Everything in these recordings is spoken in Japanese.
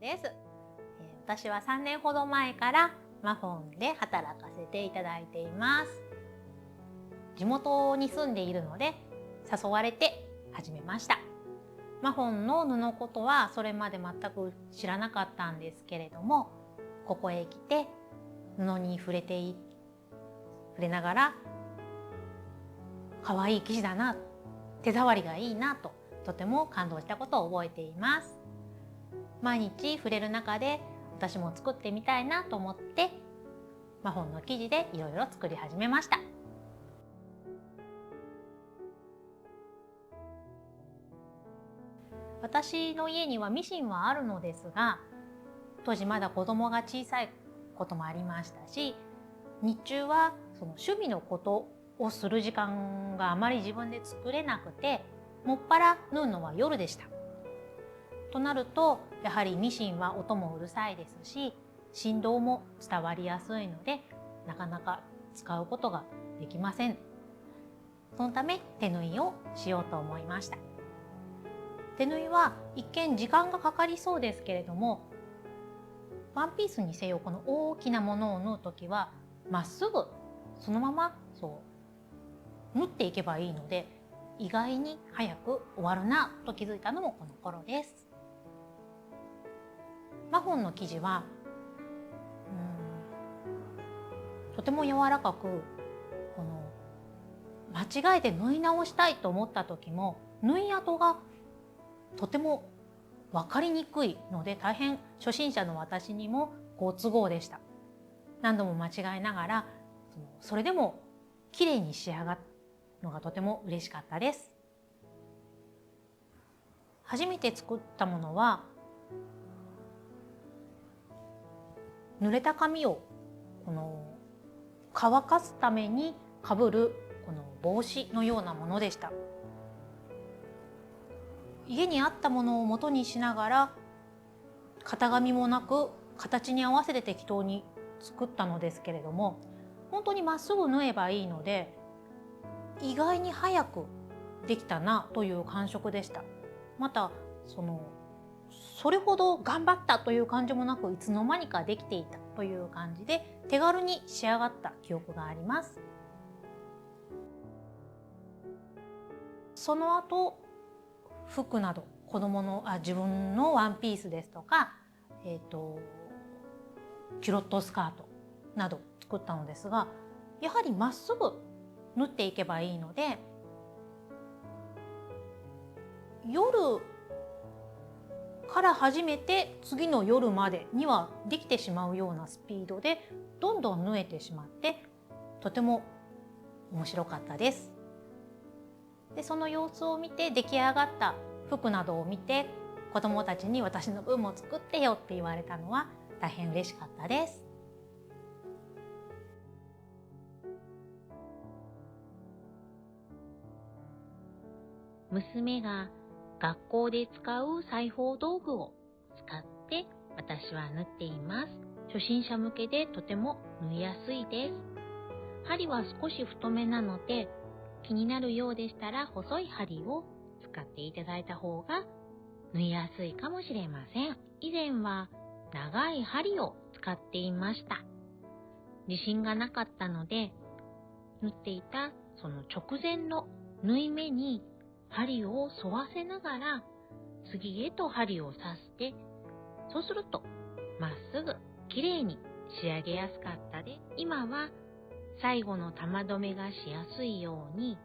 です。私は3年ほど前からマフォンで働かせていただいています。地元に住んでいるので誘われて始めました。マフォンの布ことはそれまで全く知らなかったんですけれども、ここへ来て布に触れながら可愛い生地だな、手触りがいいなととても感動したことを覚えています。毎日触れる中で私も作ってみたいなと思ってマフォンの生地でいろいろ作り始めました。私の家にはミシンはあるのですが、当時まだ子供が小さいこともありましたし、日中はその趣味のことをする時間があまり自分で作れなくて、もっぱら縫うのは夜でした。となるとやはりミシンは音もうるさいですし、振動も伝わりやすいのでなかなか使うことができません。そのため手縫いをしようと思いました。手縫いは一見時間がかかりそうですけれども、ワンピースにせよこの大きなものを縫う時はまっすぐそのまま縫っていけばいいので、意外に早く終わるなと気づいたのもこの頃です。マフォンの生地はとても柔らかく、間違えて縫い直したいと思った時も縫い跡がとても分かりにくいので、大変初心者の私にも好都合でした。何度も間違えながらそれでも綺麗に仕上がるのがとても嬉しかったです。初めて作ったものは濡れた紙を乾かすためにかぶるこの帽子のようなものでした。家にあったものを元にしながら型紙もなく形に合わせて適当に作ったのですけれども、本当にまっすぐ縫えばいいので意外に早くできたなという感触でした。またそれほど頑張ったという感じもなく、いつの間にかできていたという感じで手軽に仕上がった記憶があります。その後服など自分のワンピースですとか、キュロットスカートなど作ったのですが、やはりまっすぐ縫っていけばいいので、夜から始めて次の夜までにはできてしまうようなスピードでどんどん縫えてしまって、とても面白かったです。でその様子を見て、出来上がった服などを見て子どもたちに私の分も作ってよって言われたのは大変嬉しかったです。娘が学校で使う裁縫道具を使って私は縫っています。初心者向けでとても縫いやすいです。針は少し太めなので、気になるようでしたら細い針を使っていただいた方が縫いやすいかもしれません。以前は長い針を使っていました。自信がなかったので、縫っていたその直前の縫い目に針を沿わせながら次へと針を刺して、そうするとまっすぐきれいに仕上げやすかったです。今は最後の玉留めがしやすいように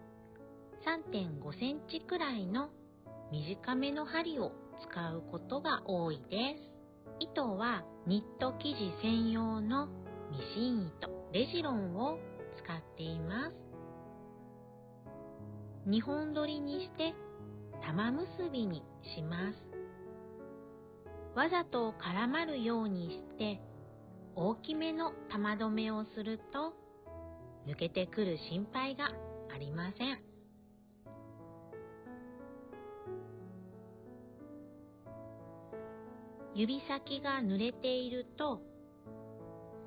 3.5 センチくらいの短めの針を使うことが多いです。糸はニット生地専用のミシン糸レジロンを使っています。2本取りにして玉結びにします。わざと絡まるようにして大きめの玉留めをすると抜けてくる心配がありません。指先が濡れていると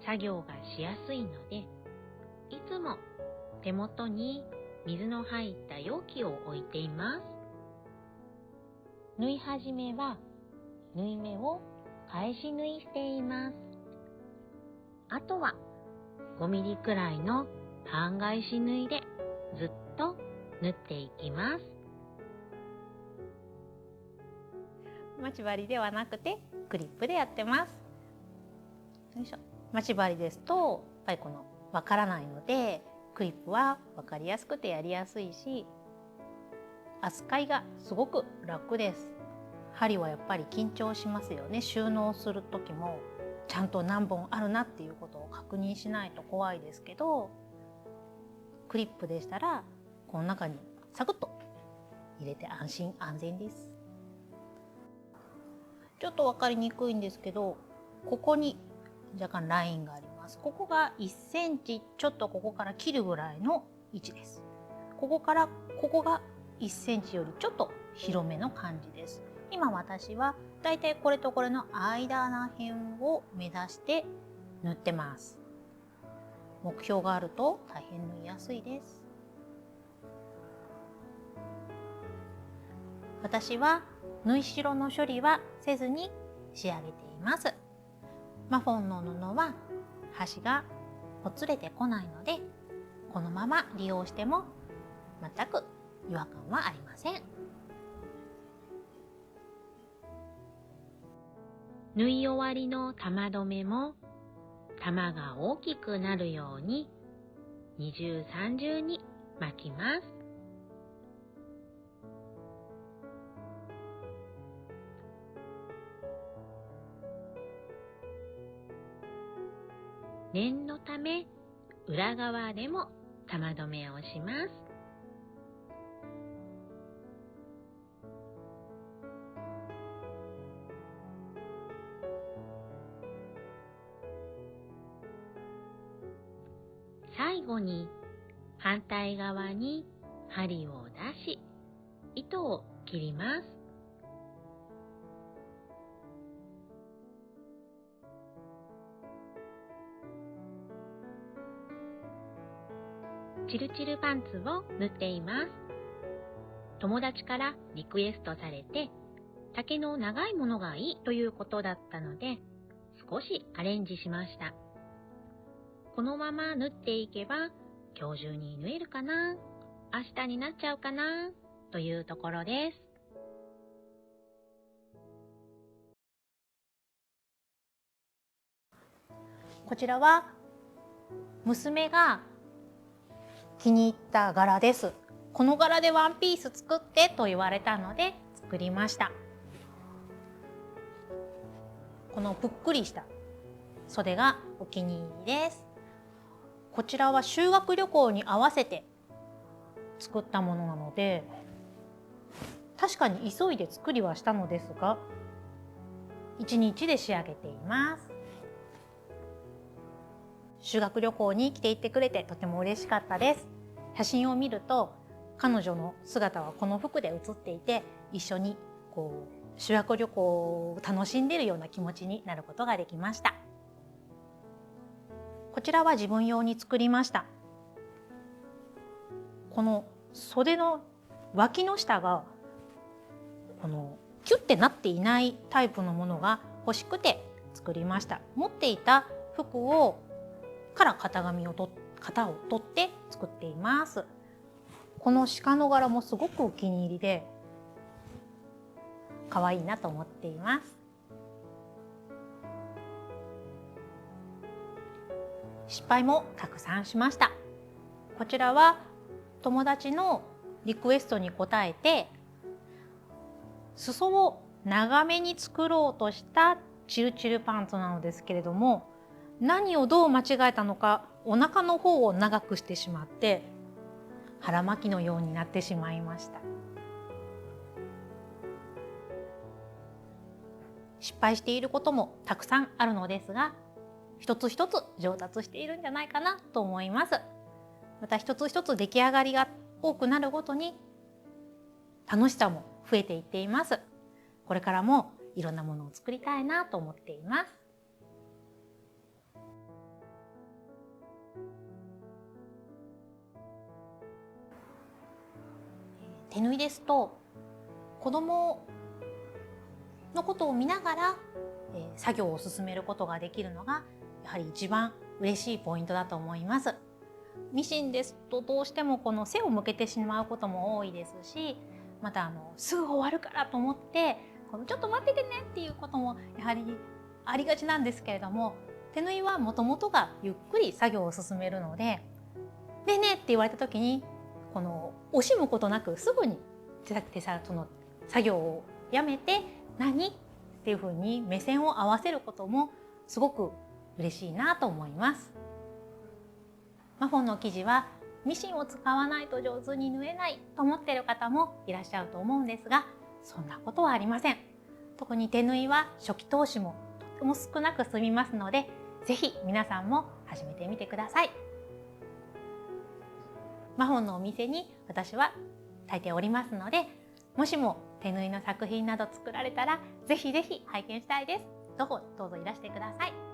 作業がしやすいので、いつも手元に水の入った容器を置いています。縫い始めは縫い目を返し縫いしています。あとは5ミリくらいの半返し縫いでずっと縫っていきます。待ち針ではなくてクリップでやってます。よいしょ。待ち針ですとやっぱりわからないので、クリップは分かりやすくてやりやすいし、扱いがすごく楽です。針はやっぱり緊張しますよね。収納する時もちゃんと何本あるなっていうことを確認しないと怖いですけど、クリップでしたらこの中にサクッと入れて安心安全です。ちょっと分かりにくいんですけど、ここに若干ラインがあります。ここが1センチちょっとここから切るぐらいの位置です。ここからここが1センチよりちょっと広めの感じです。今私はだいたいこれとこれの間ら辺を目指して縫ってます。目標があると大変縫いやすいです。私は縫い代の処理はせずに仕上げています。マフォンの布は端がほつれてこないので、このまま利用しても全く違和感はありません。縫い終わりの玉留めも玉が大きくなるように二重三重に巻きます。念のため裏側でも玉留めをします。最後に反対側に針を出し、糸を切ります。チルチルパンツを縫っています。友達からリクエストされて、丈の長いものがいいということだったので、少しアレンジしました。このまま縫っていけば、今日中に縫えるかな、明日になっちゃうかな、というところです。こちらは娘が気に入った柄です。この柄でワンピース作ってと言われたので作りました。このぷっくりした袖がお気に入りです。こちらは修学旅行に合わせて作ったものなので、確かに急いで作りはしたのですが、1日で仕上げています。修学旅行に来ていってくれてとても嬉しかったです。写真を見ると彼女の姿はこの服で写っていて、一緒に修学旅行を楽しんでいるような気持ちになることができました。こちらは自分用に作りました。この袖の脇の下がキュッてなっていないタイプのものが欲しくて作りました。持っていた服から型を取って作っています。この鹿の柄もすごくお気に入りで可愛いなと思っています。失敗もたくさんしました。こちらは友達のリクエストに応えて裾を長めに作ろうとしたチルチルパンツなのですけれども、何をどう間違えたのかお腹の方を長くしてしまって腹巻きのようになってしまいました。失敗していることもたくさんあるのですが、一つ一つ上達しているんじゃないかなと思います。また一つ一つ出来上がりが多くなるごとに楽しさも増えていっています。これからもいろんなものを作りたいなと思っています。手縫いですと子供のことを見ながら作業を進めることができるのがやはり一番嬉しいポイントだと思います。ミシンですとどうしてもこの背を向けてしまうことも多いですし、またすぐ終わるからと思ってちょっと待っててねっていうこともやはりありがちなんですけれども、手縫いはもともとがゆっくり作業を進めるので、でねって言われた時に惜しむことなくすぐにその作業をやめて何っていうふうに目線を合わせることもすごく嬉しいなと思います。マフォンの生地はミシンを使わないと上手に縫えないと思っている方もいらっしゃると思うんですが、そんなことはありません。特に手縫いは初期投資もとても少なく済みますので、ぜひ皆さんも始めてみてください。マフォンのお店に私は大抵おりますので、もしも手縫いの作品など作られたらぜひぜひ拝見したいです。どうぞいらしてください。